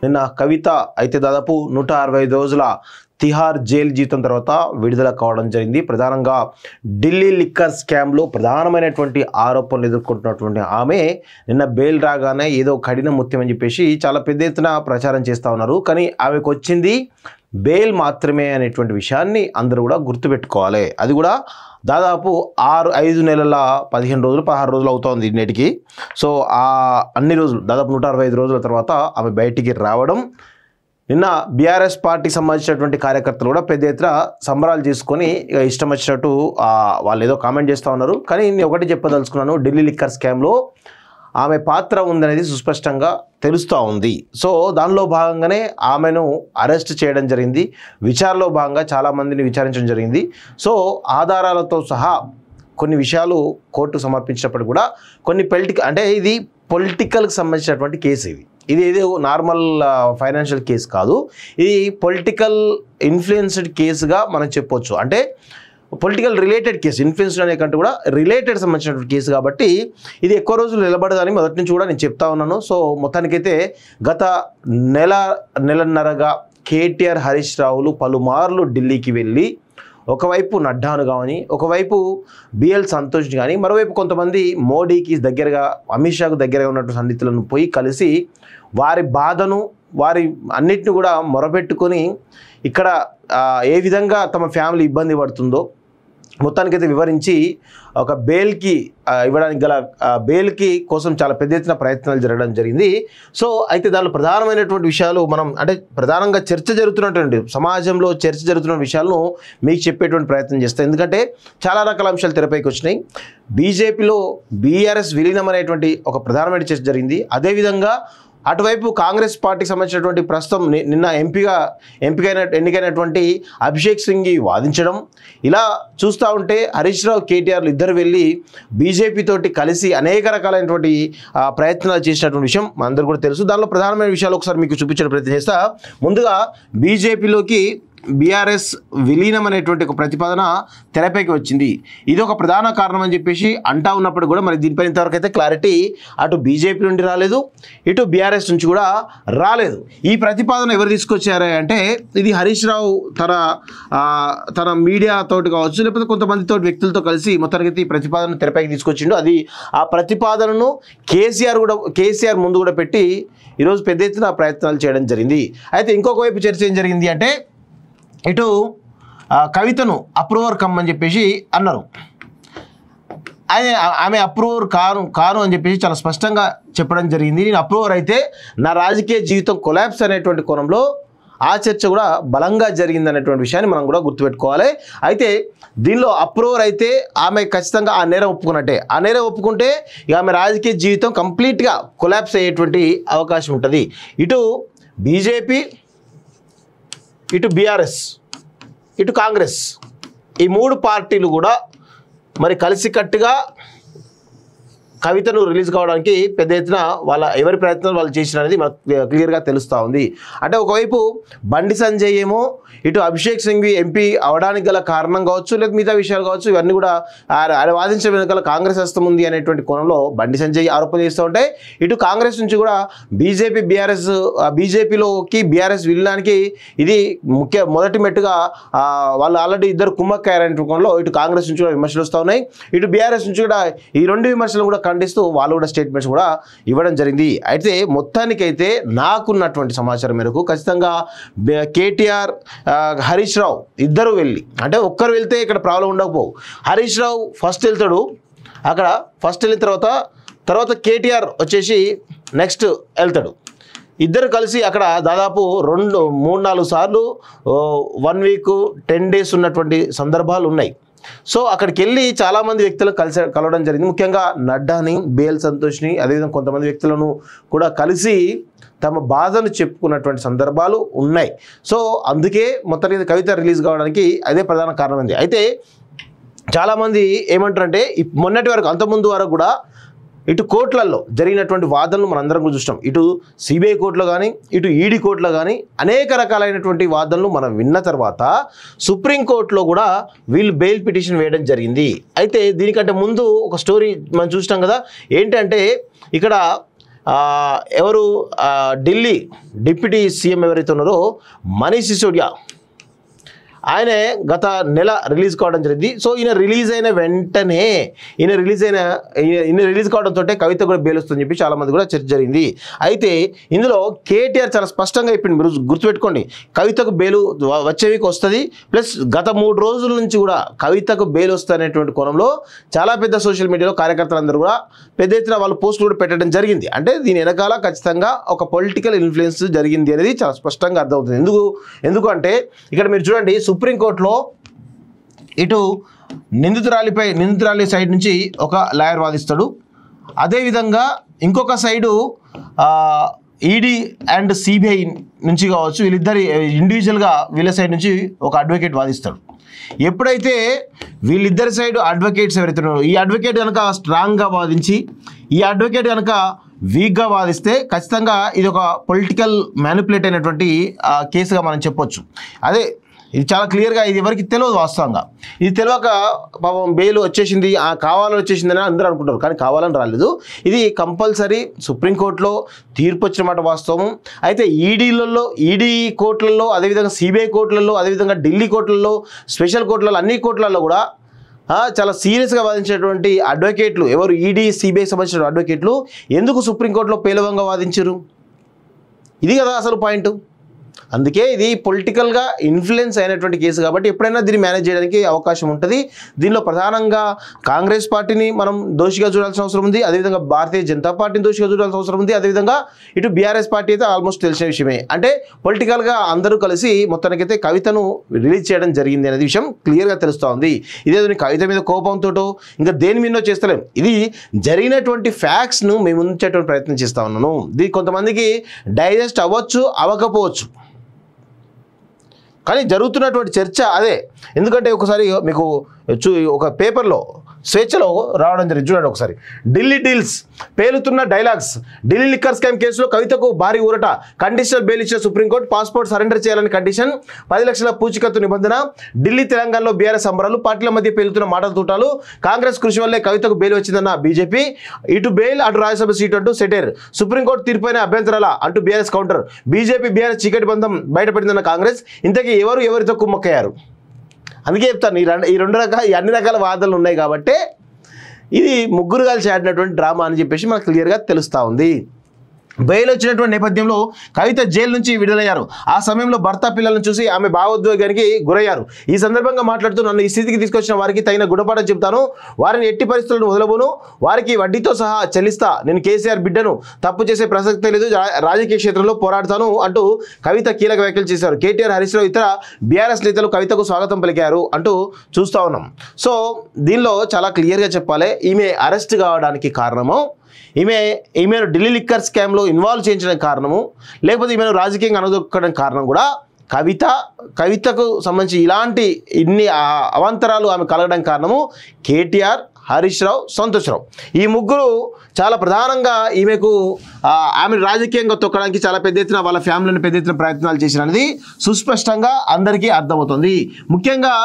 నిన్న కవిత అయితే దాదాపు 165 రోజుల తిహార్ జైలు జీవితం తర్వాత విడుదల కావడం జరిగింది. ప్రధానంగా ఢిల్లీ లిక్కర్ స్కామ్లో ప్రధానమైనటువంటి ఆరోపణలు ఎదుర్కొంటున్నటువంటి ఆమె నిన్న బెయిల్ రాగానే ఏదో కఠిన ముత్యం అని చెప్పేసి చాలా పెద్ద ఎత్తున ప్రచారం చేస్తూ ఉన్నారు. కానీ ఆమెకు వచ్చింది బెయిల్ మాత్రమే అనేటువంటి విషయాన్ని అందరూ కూడా గుర్తుపెట్టుకోవాలి. అది కూడా దాదాపు 5 నెలల 15 రోజులు 16 రోజులు అవుతోంది నేటికి. సో అన్ని రోజులు దాదాపు 165 రోజుల తర్వాత ఆమె బయటికి రావడం, నిన్న బీఆర్ఎస్ పార్టీకి సంబంధించినటువంటి కార్యకర్తలు కూడా పెద్ద ఎత్తున సంబరాలు చేసుకొని ఇష్టం వచ్చినట్టు వాళ్ళు ఏదో కామెంట్ చేస్తూ ఉన్నారు. కానీ నేను ఒకటి చెప్పదలుచుకున్నాను, ఢిల్లీ లిక్కర్ స్కామ్లో ఆమె పాత్ర ఉందనేది సుస్పష్టంగా తెలుస్తూ ఉంది. సో దానిలో భాగంగానే ఆమెను అరెస్ట్ చేయడం జరిగింది. విచారణలో భాగంగా చాలామందిని విచారించడం జరిగింది. సో ఆధారాలతో సహా కొన్ని విషయాలు కోర్టు సమర్పించినప్పుడు కూడా కొన్ని ఇది పొలిటికల్కి సంబంధించినటువంటి కేసు. ఇది ఏదో నార్మల్ ఫైనాన్షియల్ కేసు కాదు, ఇది పొలిటికల్ ఇన్ఫ్లుయెన్స్డ్ కేసుగా మనం చెప్పొచ్చు. అంటే పొలిటికల్ రిలేటెడ్ కేసు, ఇన్ఫ్లుయెన్స్డ్ అనే కంటే కూడా రిలేటెడ్ సంబంధించినటువంటి కేసు కాబట్టి ఇది ఎక్కువ రోజులు నిలబడదని మొదటి నుంచి కూడా నేను చెప్తా ఉన్నాను. సో మొత్తానికైతే గత నెలన్నరగా కేటీఆర్, హరీష్ రావులు పలుమార్లు ఢిల్లీకి వెళ్ళి ఒకవైపు నడ్డాను కానీ, ఒకవైపు బిఎల్ సంతోష్ని కానీ, మరోవైపు కొంతమంది మోడీకి దగ్గరగా, అమిత్ షాకు దగ్గరగా ఉన్నటువంటి సన్నిహితులను పోయి కలిసి వారి బాధను, వారి అన్నిటిని కూడా మొరపెట్టుకొని ఇక్కడ ఏ విధంగా తమ ఫ్యామిలీ ఇబ్బంది పడుతుందో మొత్తానికైతే వివరించి ఒక బెయిల్కి ఇవ్వడానికి గల బెయిల్కి కోసం చాలా పెద్ద ఎత్తున ప్రయత్నాలు జరగడం జరిగింది. సో అయితే దానిలో ప్రధానమైనటువంటి విషయాలు మనం అంటే ప్రధానంగా చర్చ జరుగుతున్నటువంటి సమాజంలో చర్చ జరుగుతున్న విషయాలను మీకు చెప్పేటువంటి ప్రయత్నం చేస్తాం. ఎందుకంటే చాలా రకాల అంశాలు తెరపైకి వచ్చినాయి. బీజేపీలో బీఆర్ఎస్ విలీనం అనేటువంటి ఒక ప్రధానమైన చర్చ జరిగింది. అదేవిధంగా అటువైపు కాంగ్రెస్ పార్టీకి సంబంధించినటువంటి ప్రస్తుతం నిన్న ఎన్నికైనటువంటి అభిషేక్ సింఘి వాదించడం, ఇలా చూస్తూ ఉంటే హరీష్ రావు, కేటీఆర్లు ఇద్దరు వెళ్ళి బీజేపీ తోటి కలిసి అనేక రకాలైనటువంటి ప్రయత్నాలు చేసినటువంటి విషయం మనందరూ కూడా తెలుసు. దానిలో ప్రధానమైన విషయాలు ఒకసారి మీకు చూపించే ప్రయత్నం చేస్తా. ముందుగా బీజేపీలోకి బీఆర్ఎస్ విలీనం అనేటువంటి ఒక ప్రతిపాదన తెరపైకి వచ్చింది. ఇది ఒక ప్రధాన కారణం అని చెప్పేసి అంటా ఉన్నప్పుడు కూడా మరి దీనిపై ఇంతవరకు అయితే క్లారిటీ అటు బీజేపీ నుండి రాలేదు, ఇటు బీఆర్ఎస్ నుంచి కూడా రాలేదు. ఈ ప్రతిపాదన ఎవరు తీసుకొచ్చారు అంటే ఇది హరీష్ రావు తన మీడియా తోటి కావచ్చు, లేకపోతే కొంతమందితో వ్యక్తులతో కలిసి మొత్తానికి ఈ ప్రతిపాదన తెరపైకి తీసుకొచ్చిండు. అది ఆ ప్రతిపాదనను కేసీఆర్ ముందు కూడా పెట్టి ఈరోజు పెద్ద ఎత్తున ప్రయత్నాలు చేయడం జరిగింది. అయితే ఇంకొక వైపు చర్చ ఏం జరిగింది అంటే ఇటు కవితను అప్రూవర్ కమ్మని చెప్పేసి అన్నారు. ఆమె అప్రూవర్ కాను అని చెప్పేసి చాలా స్పష్టంగా చెప్పడం జరిగింది. నేను అప్రూవర్ అయితే నా రాజకీయ జీవితం కొలాప్స్ అనేటువంటి కోణంలో ఆ చర్చ కూడా బలంగా జరిగింది అనేటువంటి విషయాన్ని మనం కూడా గుర్తుపెట్టుకోవాలి. అయితే దీనిలో అప్రూవర్ అయితే ఆమె ఖచ్చితంగా ఆ నేరం ఒప్పుకున్నట్టే. ఆ నేరం ఒప్పుకుంటే ఇక ఆమె రాజకీయ జీవితం కంప్లీట్గా కొలాప్స్ అయ్యేటువంటి అవకాశం ఉంటుంది. ఇటు బీజేపీ, ఇటు బీఆర్ఎస్, ఇటు కాంగ్రెస్, ఈ మూడు పార్టీలు కూడా మరి కలిసికట్టుగా కవితను రిలీజ్ కావడానికి పెద్ద ఎత్తున ఎవరి ప్రయత్నాలు వాళ్ళు చేసినది మనకు క్లియర్గా తెలుస్తూ ఉంది. అంటే ఒకవైపు బండి సంజయ్ ఏమో ఇటు అభిషేక్ సింఘ్వి ఎంపీ అవడానికి గల కారణం కావచ్చు, లేదా మిగతా విషయాలు కావచ్చు, ఇవన్నీ కూడా ఆయన వాదించే వెనుకల కాంగ్రెస్ హస్తం ఉంది అనేటువంటి కోణంలో బండి సంజయ్ ఆరోపణ చేస్తూ ఉంటే, ఇటు కాంగ్రెస్ నుంచి కూడా బీజేపీలోకి బీఆర్ఎస్ విలీనానికి ఇది మొదటి మెట్టుగా వాళ్ళు ఆల్రెడీ ఇద్దరు కుమ్మక్కయ్యారనే కోణంలో ఇటు కాంగ్రెస్ నుంచి కూడా విమర్శలు వస్తూ ఉన్నాయి. ఇటు బీఆర్ఎస్ నుంచి కూడా ఈ రెండు విమర్శలు కూడా ఖండిస్తూ వాళ్ళు కూడా స్టేట్మెంట్స్ కూడా ఇవ్వడం జరిగింది. అయితే మొత్తానికైతే నాకున్నటువంటి సమాచారం మేరకు ఖచ్చితంగా కేటీఆర్, హరీష్ రావు ఇద్దరు వెళ్ళి, అంటే ఒక్కరు వెళ్తే ఇక్కడ ప్రాబ్లం ఉండకపోవు. హరీష్ రావు ఫస్ట్ వెళ్తాడు, అక్కడ ఫస్ట్ వెళ్ళిన తర్వాత కేటీఆర్ వచ్చేసి నెక్స్ట్ వెళ్తాడు. ఇద్దరు కలిసి అక్కడ దాదాపు 3-4 సార్లు 1 వీక్ 10 డేస్ ఉన్నటువంటి సందర్భాలు ఉన్నాయి. సో అక్కడికి వెళ్ళి చాలామంది వ్యక్తులు కలవడం జరిగింది. ముఖ్యంగా నడ్డాని, బిఎల్ సంతోష్ని, అదేవిధంగా కొంతమంది వ్యక్తులను కూడా కలిసి తమ బాధను చెప్పుకున్నటువంటి సందర్భాలు ఉన్నాయి. సో అందుకే మొత్తానికి కవిత రిలీజ్ కావడానికి అదే ప్రధాన కారణమైంది. అయితే చాలామంది ఏమంటారంటే మొన్నటి వరకు, అంతకుముందు వరకు కూడా ఇటు కోర్టులలో జరిగినటువంటి వాదనలు మనందరం కూడా చూస్తాం. ఇటు సిబిఐ కోర్టులో కానీ ఇటు ఈడీ కోర్టులో కానీ అనేక రకాలైనటువంటి వాదనలు మనం విన్న తర్వాత సుప్రీంకోర్టులో కూడా వీళ్ళు బెయిల్ పిటిషన్ వేయడం జరిగింది. అయితే దీనికంటే ముందు ఒక స్టోరీ మనం చూస్తాం కదా. ఏంటంటే ఇక్కడ ఎవరు ఢిల్లీ డిప్యూటీ సీఎం ఎవరైతే ఉన్నారో మనీష్ సిసోడియా, ఆయన గత నెల రిలీజ్ కావడం జరిగింది. సో ఈయన రిలీజ్ అయిన వెంటనే ఈయన రిలీజ్ కావడంతో కవిత కూడా బెయిల్ వస్తుందని చెప్పి చాలామంది కూడా చర్చ జరిగింది. అయితే ఇందులో కేటీఆర్ చాలా స్పష్టంగా చెప్పింది, మీరు గుర్తుపెట్టుకోండి, కవితకు బెయిల్ వచ్చే వీక్ వస్తుంది, ప్లస్ గత 3 రోజుల నుంచి కూడా కవితకు బెయిల్ వస్తుందనేటువంటి కోణంలో చాలా పెద్ద సోషల్ మీడియాలో కార్యకర్తలందరూ కూడా పెద్ద ఎత్తున వాళ్ళు పోస్టులు కూడా పెట్టడం జరిగింది. అంటే దీని వెనకాల ఖచ్చితంగా ఒక పొలిటికల్ ఇన్ఫ్లుయెన్స్ జరిగింది అనేది చాలా స్పష్టంగా అర్థమవుతుంది. ఎందుకంటే ఇక్కడ మీరు చూడండి, సుప్రీంకోర్టులో ఇటు నిందితురాలి సైడ్ నుంచి ఒక లాయర్ వాదిస్తాడు, అదేవిధంగా ఇంకొక సైడు ఈడీ అండ్ సిబిఐ నుంచి కావచ్చు, వీళ్ళిద్దరి ఇండివిజువల్గా వీళ్ళ సైడ్ నుంచి ఒక అడ్వకేట్ వాదిస్తాడు. ఎప్పుడైతే వీళ్ళిద్దరి సైడ్ అడ్వకేట్స్ ఎవరైతే ఉన్నారో, ఈ అడ్వకేట్ కనుక స్ట్రాంగ్గా వాదించి ఈ అడ్వకేట్ కనుక వీక్గా వాదిస్తే ఖచ్చితంగా ఇది ఒక పొలిటికల్ మ్యానిపులేట్ అయినటువంటి కేసుగా మనం చెప్పొచ్చు. అదే ఇది చాలా క్లియర్గా, ఇది ఎవరికి తెలియదు వాస్తవంగా. ఇది తెలియక పాపం బెయిల్ వచ్చేసింది, కావాలని వచ్చేసిందని అందరూ అనుకుంటారు, కానీ కావాలని రాలేదు. ఇది కంపల్సరీ సుప్రీంకోర్టులో తీర్పు వచ్చిన మాట వాస్తవం. అయితే ఈడీ కోర్టులలో, అదేవిధంగా సిబిఐ కోర్టులలో, అదేవిధంగా ఢిల్లీ కోర్టులలో, స్పెషల్ కోర్టులలో, అన్ని కోర్టులలో కూడా చాలా సీరియస్గా వాదించేటువంటి అడ్వకేట్లు ఎవరు, ఈడీ సిబిఐ సంబంధించిన అడ్వకేట్లు ఎందుకు సుప్రీంకోర్టులో పేలవంగా వాదించారు? ఇది కదా అసలు పాయింట్. అందుకే ఇది పొలిటికల్గా ఇన్ఫ్లుయెన్స్ అయినటువంటి కేసు కాబట్టి ఎప్పుడైనా దీన్ని మేనేజ్ చేయడానికి అవకాశం ఉంటుంది. దీనిలో ప్రధానంగా కాంగ్రెస్ పార్టీని మనం దోషిగా చూడాల్సిన అవసరం ఉంది, అదేవిధంగా భారతీయ జనతా పార్టీని దోషిగా చూడాల్సిన అవసరం ఉంది, అదేవిధంగా ఇటు బీఆర్ఎస్ పార్టీ అయితే ఆల్మోస్ట్ తెలిసిన విషయమే. అంటే పొలిటికల్గా అందరూ కలిసి మొత్తానికైతే కవితను రిలీజ్ చేయడం జరిగింది అనే విషయం క్లియర్గా తెలుస్తూ ఉంది. ఇదేదో కవిత మీద కోపంతో ఇంకా దేని మీదనో చేస్తలేం, ఇది జరిగినటువంటి ఫ్యాక్ట్స్ను మేము ఉంచేటువంటి ప్రయత్నం చేస్తూ ఉన్నాను. ఇది కొంతమందికి డైజెస్ట్ అవ్వచ్చు, అవ్వకపోవచ్చు, కానీ జరుగుతున్నటువంటి చర్చ అదే. ఎందుకంటే ఒకసారి మీకు ఒక పేపర్లో స్వేచ్ఛలో రావడం జరిగింది, చూడండి ఒకసారి. ఢిల్లీ డీల్స్, పేలుతున్న డైలాగ్స్. ఢిల్లీ లిక్కర్ స్కామ్ కేసులో కవితకు భారీ ఊరట, కండిషనల్ బెయిల్ ఇచ్చిన సుప్రీంకోర్టు, పాస్పోర్ట్ సరెండర్ చేయాలని కండిషన్, 10 లక్షల పూచికత్తు నిబంధన. ఢిల్లీ తెలంగాణలో బీఆర్ఎస్ సంబరాలు, పార్టీల మధ్య పేలుతున్న మాటల తూటాలు, కాంగ్రెస్ కృషి వల్లే కవితకు బెయిల్ వచ్చిందన్న బీజేపీ, ఇటు బెయిల్ అటు రాజ్యసభ సీటు అంటూ సెటైర్, సుప్రీంకోర్టు తీర్పుపైన అభ్యంతరాల అంటూ బీఆర్ఎస్ కౌంటర్, బీఆర్ఎస్ చీకటి బంధం బయటపడిందన్న కాంగ్రెస్, ఇంతకీ ఎవరితో కుమ్మక్కయ్యారు? అందుకే చెప్తాను, ఈ అన్ని రకాల వాదనలు ఉన్నాయి కాబట్టి ఇది ముగ్గురు కలిసి ఆడినటువంటి డ్రామా అని చెప్పేసి మనకు క్లియర్గా తెలుస్తూ ఉంది. బెయిల్ వచ్చినటువంటి నేపథ్యంలో కవిత జైలు నుంచి విడుదలయ్యారు. ఆ సమయంలో భర్త పిల్లలను చూసి ఆమె భావోద్వేగానికి గురయ్యారు. ఈ సందర్భంగా మాట్లాడుతూ, నన్ను ఈ స్థితికి తీసుకొచ్చిన వారికి తగిన గుణపాఠం చెప్తాను, వారిని ఎట్టి పరిస్థితులను వదలబోను, వారికి వడ్డీతో సహా చెల్లిస్తా, నేను కేసీఆర్ బిడ్డను, తప్పు చేసే ప్రసక్తే లేదు, రాజకీయ క్షేత్రంలో పోరాడతాను అంటూ కవిత కీలక వ్యాఖ్యలు చేశారు. కేటీఆర్, హరీష్ రావు ఇతర బీఆర్ఎస్ నేతలు కవితకు స్వాగతం పలికారు అంటూ చూస్తూ ఉన్నాం. సో దీనిలో చాలా క్లియర్గా చెప్పాలి, ఈమె అరెస్ట్ కావడానికి కారణము, ఈమెను ఢిల్లీ లిక్కర్ స్కామ్లో ఇన్వాల్వ్ చేయించడానికి కారణము, లేకపోతే ఈమెను రాజకీయంగా అనదొక్కడానికి కారణం కూడా కవితకు సంబంధించి ఇన్ని అవాంతరాలు ఆమె కలగడానికి కారణము కేటీఆర్, హరీష్ రావు, సంతోష్ రావు. ఈ ముగ్గురు చాలా ప్రధానంగా ఆమె రాజకీయంగా తొక్కడానికి చాలా పెద్ద ఎత్తున వాళ్ళ ఫ్యామిలీని పెద్ద ఎత్తున ప్రయత్నాలు చేసినది సుస్పష్టంగా అందరికీ అర్థమవుతుంది. ముఖ్యంగా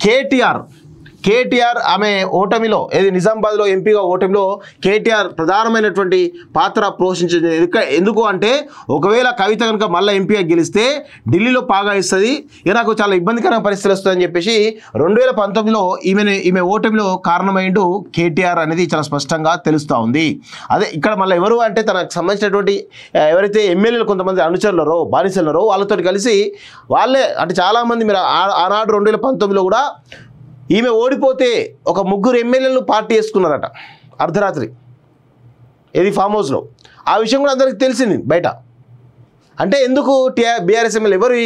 కేటీఆర్ ఆమె ఓటమిలో, నిజామాబాద్లో ఎంపీగా ఓటమిలో కేటీఆర్ ప్రధానమైనటువంటి పాత్ర పోషించింది. ఎందుకు అంటే ఒకవేళ కవిత కనుక మళ్ళీ ఎంపీగా గెలిస్తే ఢిల్లీలో పాగా ఇస్తుంది, ఇక నాకు చాలా ఇబ్బందికరమైన పరిస్థితులు వస్తుందని చెప్పేసి 2019లో ఈమె ఓటమిలో కారణమైండు కేటీఆర్ అనేది చాలా స్పష్టంగా తెలుస్తూ ఉంది. అదే ఇక్కడ మళ్ళీ ఎవరు అంటే తనకు సంబంధించినటువంటి ఎవరైతే ఎమ్మెల్యేలు కొంతమంది అనుచరులరో బానిసలరో వాళ్ళతో కలిసి వాళ్ళే అంటే చాలామంది మీరు ఆనాడు 2019లో కూడా ఈమె ఓడిపోతే ఒక 3 ఎమ్మెల్యేలు పార్టీ వేసుకున్నారట అర్ధరాత్రి, ఫామ్ హౌస్లో. ఆ విషయం కూడా అందరికీ తెలిసింది బయట. అంటే ఎందుకు బీఆర్ఎస్ ఎమ్మెల్యే ఎవరు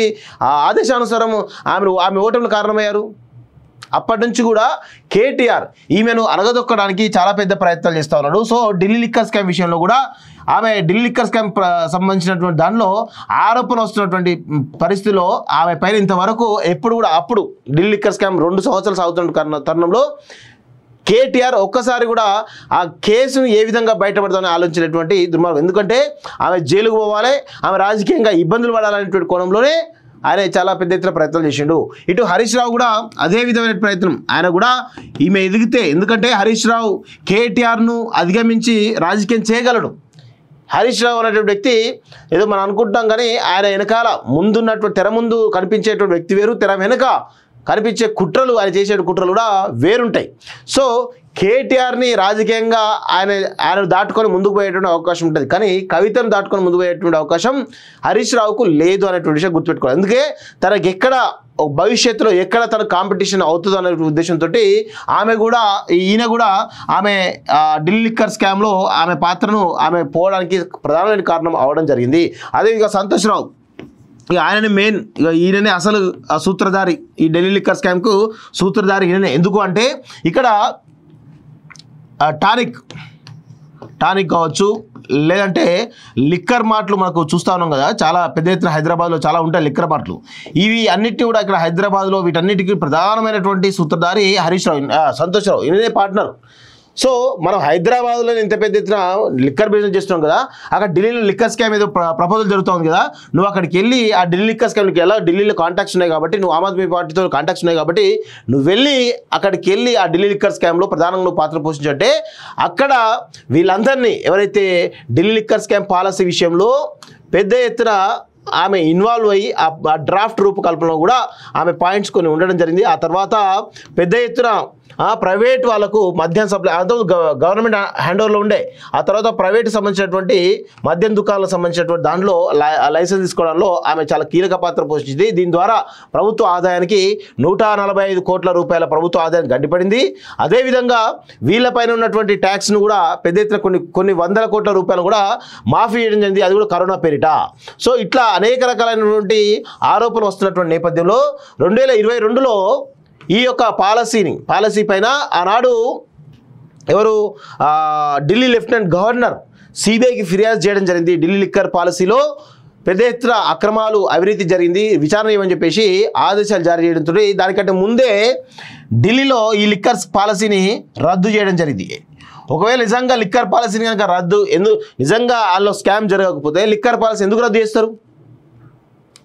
ఆదేశానుసారం ఆమె ఓటమికి కారణమయ్యారు? అప్పటి నుంచి కూడా కేటీఆర్ ఈమెను అనగదొక్కడానికి చాలా పెద్ద ప్రయత్నాలు చేస్తూ ఉన్నాడు. సో ఢిల్లీ లిక్కర్ స్కామ్ విషయంలో కూడా ఆమె ఢిల్లీ లిక్కర్ స్కామ్ సంబంధించినటువంటి దానిలో ఆరోపణ వస్తున్నటువంటి పరిస్థితిలో ఆమె పైన ఇంతవరకు ఎప్పుడు కూడా, అప్పుడు ఢిల్లీ లిక్కర్ స్కామ్ 2 సంవత్సరాలు సాగుతున్న తరుణంలో కేటీఆర్ ఒక్కసారి కూడా ఆ కేసును ఏ విధంగా బయటపడతామని ఆలోచించినటువంటి దుర్మార్గం. ఎందుకంటే ఆమె జైలుకు పోవాలి, ఆమె రాజకీయంగా ఇబ్బందులు పడాలనేటువంటి కోణంలోనే ఆయన చాలా పెద్ద ఎత్తున ప్రయత్నం చేసిండు. ఇటు హరీష్ రావు కూడా అదే విధమైన ప్రయత్నం, ఆయన కూడా ఈమె ఎదిగితే, ఎందుకంటే హరీష్ రావు కేటీఆర్ను అధిగమించి రాజకీయం చేయగలడు. హరీష్ రావు అనేటువంటి వ్యక్తి ఏదో మనం అనుకుంటాం, కానీ ఆయన వెనకాల ముందున్నటువంటి తెర ముందు కనిపించేటువంటి వ్యక్తి వేరు, తెర వెనుక కనిపించే కుట్రలు, ఆయన చేసే కుట్రలు కూడా వేరుంటాయి. సో కేటీఆర్ని రాజకీయంగా ఆయన దాటుకొని ముందుకు పోయేటువంటి అవకాశం ఉంటుంది, కానీ కవితను దాటుకొని ముందుకు పోయేటువంటి అవకాశం హరీష్ రావుకు లేదు అనేటువంటి విషయం గుర్తుపెట్టుకోవాలి. అందుకే తనకి ఎక్కడ భవిష్యత్తులో ఎక్కడ తన కాంపిటీషన్ అవుతుంది అనే ఉద్దేశంతో ఈయన కూడా ఆమె ఢిల్లీ లిక్కర్ స్కామ్లో ఆమె పాత్రను ఆమె పోవడానికి ప్రధానమైన కారణం అవడం జరిగింది. అదేవిధంగా సంతోష్ రావు, ఇక ఆయననే మెయిన్, ఇక ఈయననే అసలు సూత్రధారి, ఈ ఢిల్లీ లిక్కర్ స్కామ్కు సూత్రధారి ఈయననే. ఎందుకు అంటే ఇక్కడ టానిక్ కావచ్చు, లేదంటే లిక్కర్ మార్ట్లు మనకు చూస్తూ ఉన్నాం కదా, చాలా పెద్ద ఎత్తున హైదరాబాద్లో చాలా ఉంటాయి లిక్కర్ మార్ట్లు. ఇవి అన్నిటినీ కూడా ఇక్కడ హైదరాబాద్లో వీటన్నిటికీ ప్రధానమైనటువంటి సూత్రధారి హరీష్ రావు, సంతోష్ రావు, ఈయననే పార్ట్నర్. సో మనం హైదరాబాద్లో ఇంత పెద్ద ఎత్తున లిక్కర్ బిజినెస్ చేస్తున్నాం కదా, అక్కడ ఢిల్లీలో లిక్కర్ స్కామ్ ఏదో ప్రపోజల్ జరుగుతుంది కదా, నువ్వు అక్కడికి వెళ్ళి ఆ ఢిల్లీ లిక్కర్ స్కామ్కి ఎలా ఢిల్లీలో కాంటాక్ట్స్ ఉన్నాయి కాబట్టి, నువ్వు ఆమ్ ఆద్మీ పార్టీతో కాంటాక్ట్స్ ఉన్నాయి కాబట్టి నువ్వు వెళ్ళి అక్కడికి వెళ్ళి ఆ ఢిల్లీ లిక్కర్ స్కామ్లో ప్రధానంగా నువ్వు పాత్ర పోషించంటే, అక్కడ వీళ్ళందరినీ ఎవరైతే ఢిల్లీ లిక్కర్ స్కామ్ పాలసీ విషయంలో పెద్ద ఎత్తున ఆమె ఇన్వాల్వ్ అయ్యి ఆ డ్రాఫ్ట్ రూపకల్పనలో కూడా ఆమె పాయింట్స్ కొన్ని ఉండడం జరిగింది. ఆ తర్వాత పెద్ద ఎత్తున ప్రైవేట్ వాళ్ళకు మద్యం సప్లై, అంతా గవర్నమెంట్ హ్యాండ్ ఓవర్లో ఉండే, ఆ తర్వాత ప్రైవేట్కి సంబంధించినటువంటి మద్యం దుకాణాలకు సంబంధించినటువంటి దాంట్లో లైసెన్స్ తీసుకోవడంలో ఆమె చాలా కీలక పాత్ర పోషించింది. దీని ద్వారా ప్రభుత్వ ఆదాయానికి 145 కోట్ల రూపాయల ప్రభుత్వ ఆదాయానికి గడ్డిపడింది. అదేవిధంగా వీళ్ళపైన ఉన్నటువంటి ట్యాక్స్ను కూడా పెద్ద ఎత్తున కొన్ని వందల కోట్ల రూపాయలు కూడా మాఫీ చేయడం జరిగింది, అది కూడా కరోనా పేరిట. సో ఇట్లా అనేక రకాలైనటువంటి ఆరోపణలు వస్తున్నటువంటి నేపథ్యంలో 2022లో ఈ యొక్క పాలసీ పైన ఆనాడు ఎవరు ఢిల్లీ లెఫ్టినెంట్ గవర్నర్ సిబిఐకి ఫిర్యాదు చేయడం జరిగింది. ఢిల్లీ లిక్కర్ పాలసీలో పెద్ద ఎత్తున అక్రమాలు, అవినీతి జరిగింది, విచారణ చేయమని చెప్పేసి ఆదేశాలు జారీ చేయడంతో దానికంటే ముందే ఢిల్లీలో ఈ లిక్కర్ పాలసీని రద్దు చేయడం జరిగింది. ఒకవేళ నిజంగా లిక్కర్ పాలసీని కనుక నిజంగా వాళ్ళు స్కామ్ జరగకపోతే లిక్కర్ పాలసీ ఎందుకు రద్దు చేస్తారు?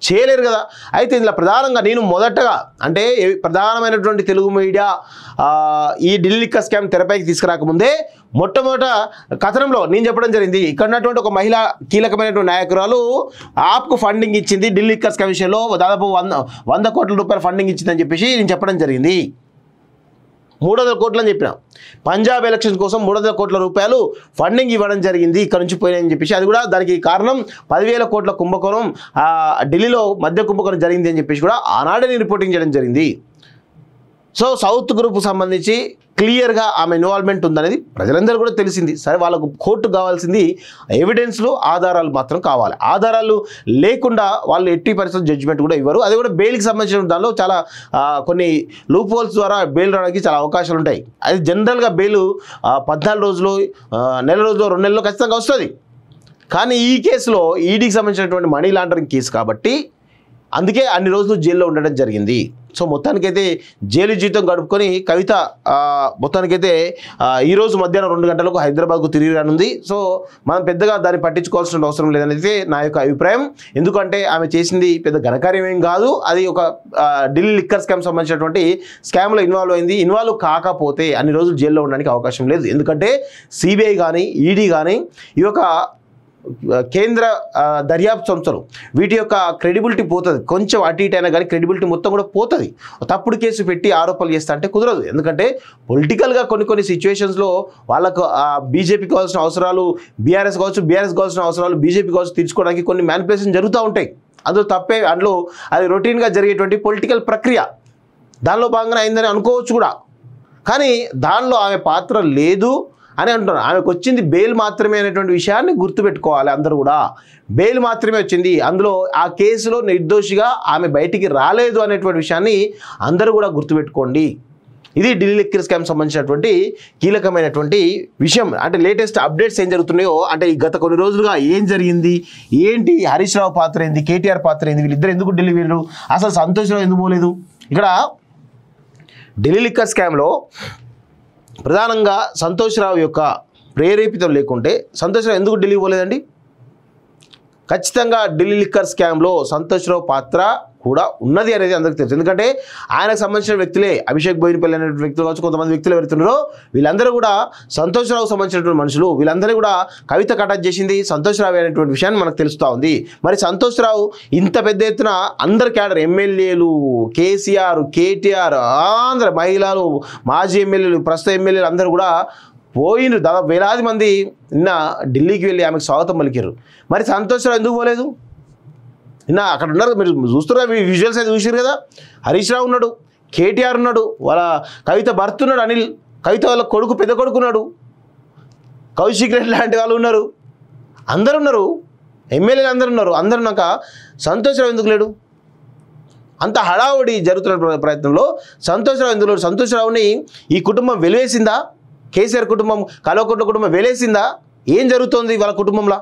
చేయలేరు కదా. అయితే ఇందులో ప్రధానంగా నేను మొదటగా అంటే ప్రధానమైనటువంటి తెలుగు మీడియా ఈ ఢిల్లీ లిక్కర్ స్కామ్ తెరపైకి తీసుకురాకముందే మొట్టమొదట కథనంలో నేను చెప్పడం జరిగింది, ఇక్కడ ఉన్నటువంటి ఒక మహిళ కీలకమైనటువంటి నాయకురాలు ఆప్కు ఫండింగ్ ఇచ్చింది, ఢిల్లీ లిక్కర్ స్కామ్ విషయంలో దాదాపు 100 కోట్ల రూపాయల ఫండింగ్ ఇచ్చిందని చెప్పేసి నేను చెప్పడం జరిగింది. 300 కోట్లు అని చెప్పిన, పంజాబ్ ఎలక్షన్స్ కోసం 300 కోట్ల రూపాయలు ఫండింగ్ ఇవ్వడం జరిగింది, ఇక్కడ నుంచి పోయినాయని చెప్పేసి, అది కూడా దానికి కారణం 10,000 కోట్ల కుంభకోణం ఢిల్లీలో మధ్య కుంభకోణం జరిగింది అని చెప్పేసి కూడా ఆనాడే రిపోర్టింగ్ చేయడం జరిగింది. సో సౌత్ గ్రూప్కు సంబంధించి క్లియర్గా ఆమె ఇన్వాల్వ్మెంట్ ఉందనేది ప్రజలందరూ కూడా తెలిసింది. సరే, వాళ్ళకు కోర్టు కావాల్సింది ఎవిడెన్స్లు, ఆధారాలు మాత్రం కావాలి. ఆధారాలు లేకుండా వాళ్ళు ఎట్టి పరిస్థితుల్లో జడ్జిమెంట్ కూడా ఇవ్వరు. అది కూడా బెయిల్కి సంబంధించిన దానిలో చాలా కొన్ని లూప్ హోల్స్ ద్వారా బెయిల్ రావడానికి చాలా అవకాశాలు ఉంటాయి. అది జనరల్గా బెయిల్ 14 రోజులు, నెల రోజులు, 2 నెలల్లో ఖచ్చితంగా వస్తుంది. కానీ ఈ కేసులో ఈడీకి సంబంధించినటువంటి మనీ లాండరింగ్ కేసు కాబట్టి అందుకే అన్ని రోజులు జైల్లో ఉండడం జరిగింది. సో మొత్తానికైతే జైలు జీవితం గడుపుకొని కవిత మొత్తానికైతే ఈరోజు మధ్యాహ్నం 2 గంటలకు హైదరాబాద్కు తిరిగి రానుంది. సో మనం పెద్దగా దాన్ని పట్టించుకోవాల్సిన అవసరం లేదనేది నా యొక్క అభిప్రాయం. ఎందుకంటే ఆమె చేసింది పెద్ద ఘనకార్యం ఏం కాదు, అది ఒక ఢిల్లీ లిక్కర్ స్కామ్ సంబంధించినటువంటి స్కామ్లో ఇన్వాల్వ్ అయింది. ఇన్వాల్వ్ కాకపోతే అన్ని రోజులు జైల్లో ఉండడానికి అవకాశం లేదు. ఎందుకంటే సిబిఐ కానీ ఈడీ కానీ ఈ యొక్క కేంద్ర దర్యాప్తు సంస్థలు వీటి యొక్క క్రెడిబిలిటీ పోతుంది. కొంచెం అటు ఇటు అయినా కానీ క్రెడిబిలిటీ మొత్తం కూడా పోతుంది. తప్పుడు కేసు పెట్టి ఆరోపణలు చేస్తా అంటే కుదరదు. ఎందుకంటే పొలిటికల్గా కొన్ని సిచ్యువేషన్స్లో వాళ్ళకు బీజేపీకి కావాల్సిన అవసరాలు బీఆర్ఎస్ కావాల్సిన అవసరాలు బీజేపీ కావాల్సి తీర్చుకోవడానికి కొన్ని మ్యానిపులేషన్ జరుగుతూ ఉంటాయి. అందులో తప్పే, అందులో అది రొటీన్గా జరిగేటువంటి పొలిటికల్ ప్రక్రియ, దానిలో భాగంగా అయిందని అనుకోవచ్చు కూడా. కానీ దానిలో ఆమె పాత్ర లేదు అని అంటున్నారు. ఆమెకు వచ్చింది బెయిల్ మాత్రమే అనేటువంటి విషయాన్ని గుర్తుపెట్టుకోవాలి. అందరూ కూడా బెయిల్ మాత్రమే వచ్చింది, అందులో ఆ కేసులో నిర్దోషిగా ఆమె బయటికి రాలేదు అనేటువంటి విషయాన్ని అందరూ కూడా గుర్తుపెట్టుకోండి. ఇది ఢిల్లీ లిక్కర్ స్కామ్ సంబంధించినటువంటి కీలకమైనటువంటి విషయం. అంటే లేటెస్ట్ అప్డేట్స్ ఏం జరుగుతున్నాయో, అంటే ఈ గత కొన్ని రోజులుగా ఏం జరిగింది, ఏంటి, హరీష్ రావు పాత్ర ఏంది, కేటీఆర్ పాత్ర ఏంది, వీళ్ళిద్దరు ఎందుకు ఢిల్లీ వెళ్ళరు, అసలు సంతోష్ రావు ఎందుకు పోలేదు. ఇక్కడ ఢిల్లీ లిక్కర్ స్కామ్లో ప్రధానంగా సంతోష్ రావు యొక్క ప్రేరేపితం లేకుంటే సంతోష్ రావు ఎందుకు ఢిల్లీ పోలేదండి? ఖచ్చితంగా ఢిల్లీ లిక్కర్ స్కామ్లో సంతోష్ రావు పాత్ర కూడా ఉన్నది అనేది అందరికీ తెలుసు. ఎందుకంటే ఆయనకు సంబంధించిన వ్యక్తులే, అభిషేక్ బోయినపల్లి అనే వ్యక్తులు కావచ్చు, కొంతమంది వ్యక్తులు ఎవరుతున్నారో వీళ్ళందరూ కూడా సంతోష్ రావు సంబంధించినటువంటి మనుషులు. వీళ్ళందరూ కూడా కవిత అటాచ్ చేసింది సంతోష్ రావు అనేటువంటి విషయాన్ని మనకు తెలుస్తూ ఉంది. మరి సంతోష్ రావు ఇంత పెద్ద ఎత్తున అందరు క్యాడర్, ఎమ్మెల్యేలు, కేసీఆర్, కేటీఆర్, అందరు మహిళలు, మాజీ ఎమ్మెల్యేలు, ప్రస్తుత ఎమ్మెల్యేలు అందరూ కూడా పోయిన దాదాపు వేలాది మంది నిన్న ఢిల్లీకి వెళ్ళి ఆమెకు స్వాగతం పలికారు. మరి సంతోష్ రావు ఎందుకు పోలేదు? నిన్న అక్కడ ఉన్నారు, మీరు చూస్తున్నారు, మీ విజువల్స్ అయితే చూసారు కదా. హరీష్ రావు ఉన్నాడు, కేటీఆర్ ఉన్నాడు, వాళ్ళ కవిత భర్త ఉన్నాడు అనిల్, కవిత వాళ్ళ కొడుకు, పెద్ద కొడుకు ఉన్నాడు, కౌశిక్ రెడ్డి లాంటి వాళ్ళు ఉన్నారు, అందరు ఉన్నారు, ఎమ్మెల్యేలు అందరు ఉన్నారు. అందరున్నాక సంతోష్ రావు ఎందుకు లేడు? అంత హడావుడి జరుగుతున్న ప్రయత్నంలో సంతోష్ రావు ఎందుకు లేడు? సంతోష్ రావుని ఈ కుటుంబం వెలివేసిందా? కేసీఆర్ కుటుంబం, కల్వకుంట్ల కుటుంబం వెలేసిందా? ఏం జరుగుతోంది వాళ్ళ కుటుంబంలో?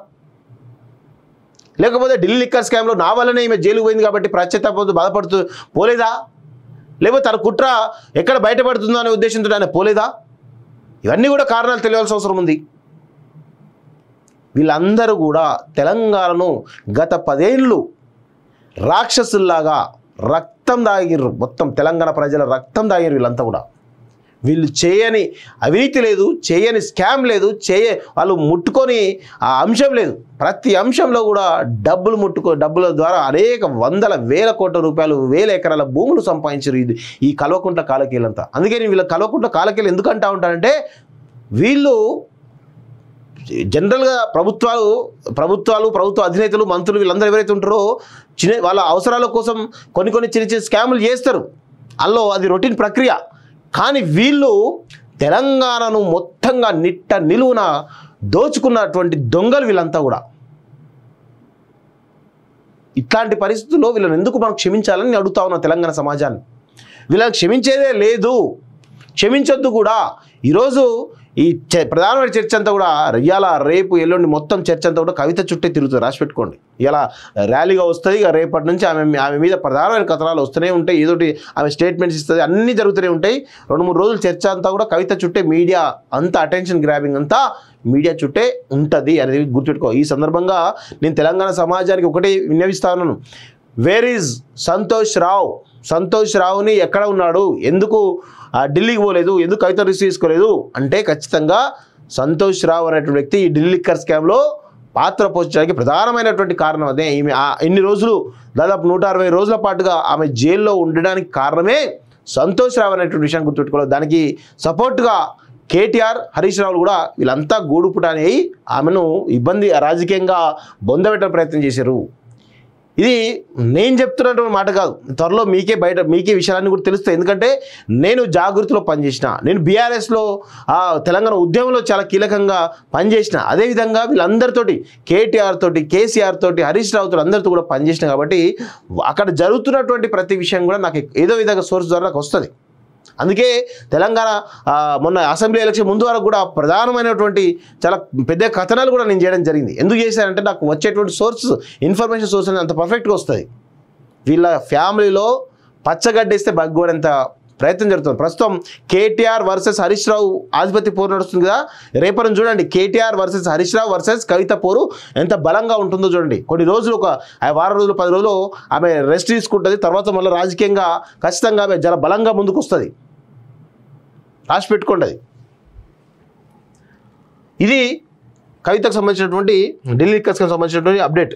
లేకపోతే ఢిల్లీ లిక్కర్ స్కామ్లో నా వల్లనే ఈమె జైలుకు పోయింది కాబట్టి పశ్చాత్తాపంతో బాధపడుతూ పోలేదా? లేకపోతే తన కుట్ర ఎక్కడ బయటపడుతుందో అనే ఉద్దేశంతో ఆయన పోలేదా? ఇవన్నీ కూడా కారణాలు తెలియాల్సిన అవసరం ఉంది. వీళ్ళందరూ కూడా తెలంగాణను గత 10 ఏళ్ళు రాక్షసుల్లాగా రక్తం దాగిర్రు. మొత్తం తెలంగాణ ప్రజల రక్తం దాగిర్రు వీళ్ళంతా కూడా. వీళ్ళు చేయని అవినీతి లేదు, చేయని స్కామ్ లేదు, వాళ్ళు ముట్టుకొని ఆ అంశం లేదు. ప్రతి అంశంలో కూడా డబ్బుల ద్వారా అనేక వందల వేల కోట్ల రూపాయలు, వేల ఎకరాల భూములు సంపాదించారు ఈ కల్వకుంట్ల కాలకేలంతా. అందుకే నేను వీళ్ళ కల్వకుంట్ల కాలకేలు ఎందుకు అంటా ఉంటానంటే, వీళ్ళు జనరల్గా ప్రభుత్వ అధినేతలు, మంత్రులు వీళ్ళందరూ ఎవరైతే ఉంటారో వాళ్ళ అవసరాల కోసం కొన్ని చిన్న స్కాములు చేస్తారు. అందులో అది రొటీన్ ప్రక్రియ. కానీ వీళ్ళు తెలంగాణను మొత్తంగా నిట్ట నిలువున దోచుకున్నటువంటి దొంగలు వీళ్ళంతా కూడా. ఇట్లాంటి పరిస్థితుల్లో వీళ్ళని ఎందుకు మనం క్షమించాలని అడుగుతా ఉన్నాం తెలంగాణ సమాజాన్ని. వీళ్ళని క్షమించేదే లేదు, క్షమించొద్దు కూడా. ఈరోజు ఈ ప్రధానమైన చర్చ అంతా కూడా ఇవాళ, రేపు, ఎల్లుండి మొత్తం చర్చ అంతా కూడా కవిత చుట్టే తిరుగుతుంది. రాసి పెట్టుకోండి. ఇలా ర్యాలీగా వస్తుంది, ఇక రేపటి నుంచి ఆమె మీద ప్రధానమైన కథనాలు వస్తూనే ఉంటాయి, ఏదోటి ఆమె స్టేట్మెంట్స్ ఇస్తుంది, అన్నీ జరుగుతూనే ఉంటాయి. 2-3 రోజులు చర్చ అంతా కూడా కవిత చుట్టే, మీడియా అంతా అటెన్షన్ గ్రాబింగ్ అంతా మీడియా చుట్టే ఉంటుంది అనేది గుర్తుపెట్టుకో. ఈ సందర్భంగా నేను తెలంగాణ సమాజానికి ఒకటి విన్నవిస్తా ఉన్నాను. వేర్ ఈజ్ సంతోష్ రావు? సంతోష్ రావుని ఎక్కడ ఉన్నాడు? ఎందుకు ఢిల్లీకి పోలేదు? ఎందుకు కవిత రిసీవ్ చేసుకోలేదు అంటే, ఖచ్చితంగా సంతోష్ రావు అనేటువంటి వ్యక్తి ఈ ఢిల్లీ లిక్కర్ స్కామ్లో పాత్ర పోషించడానికి ప్రధానమైనటువంటి కారణం అదే. ఈమె ఎన్ని రోజులు, దాదాపు 160 రోజుల పాటుగా ఆమె జైల్లో ఉండడానికి కారణమే సంతోష్ రావు అనేటువంటి విషయాన్ని గుర్తుపెట్టుకోవాలి. దానికి సపోర్ట్గా కేటీఆర్, హరీష్ రావులు కూడా వీళ్ళంతా గూడుపుటాని అయి ఆమెను రాజకీయంగా బొందబెట్టే ప్రయత్నం చేశారు. ఇది నేను చెప్తున్నటువంటి మాట కాదు, త్వరలో మీకే విషయాలన్నీ కూడా తెలుస్తాయి. ఎందుకంటే నేను జాగృతిలో పనిచేసిన, నేను బీఆర్ఎస్లో తెలంగాణ ఉద్యమంలో చాలా కీలకంగా పనిచేసిన, అదేవిధంగా వీళ్ళందరితోటి, కేటీఆర్ తోటి, కేసీఆర్ తోటి, హరీష్ రావు తోటి అందరితో కూడా పనిచేసిన కాబట్టి అక్కడ జరుగుతున్నటువంటి ప్రతి విషయం కూడా నాకు ఏదో విధంగా సోర్స్ ద్వారా నాకు వస్తుంది. అందుకే తెలంగాణ మొన్న అసెంబ్లీ ఎలక్షన్ ముందు వరకు కూడా ప్రధానమైనటువంటి చాలా పెద్ద కథనాలు కూడా నేను చేయడం జరిగింది. ఎందుకు చేశానంటే నాకు వచ్చేటువంటి ఇన్ఫర్మేషన్ సోర్స్ అనేది అంత పర్ఫెక్ట్గా వస్తుంది. వీళ్ళ ఫ్యామిలీలో పచ్చగడ్డేస్తే బగ్గోడంత ప్రయత్నం జరుగుతుంది. ప్రస్తుతం కేటీఆర్ వర్సెస్ హరీష్ రావు ఆధిపత్య పోరు నడుస్తుంది కదా. రేపటి చూడండి, కేటీఆర్ వర్సెస్ హరీష్ రావు వర్సెస్ కవిత పోరు ఎంత బలంగా ఉంటుందో చూడండి. కొన్ని రోజులు, ఒక 6 రోజులు 10 రోజులు ఆమె రెస్ట్ తీసుకుంటుంది. తర్వాత మళ్ళీ రాజకీయంగా ఖచ్చితంగా ఆమె చాలా బలంగా ముందుకు వస్తుంది. రాసి పెట్టుకోండి. ఇది కవితకు సంబంధించినటువంటి ఢిల్లీ లిక్కర్స్కి సంబంధించినటువంటి అప్డేట్.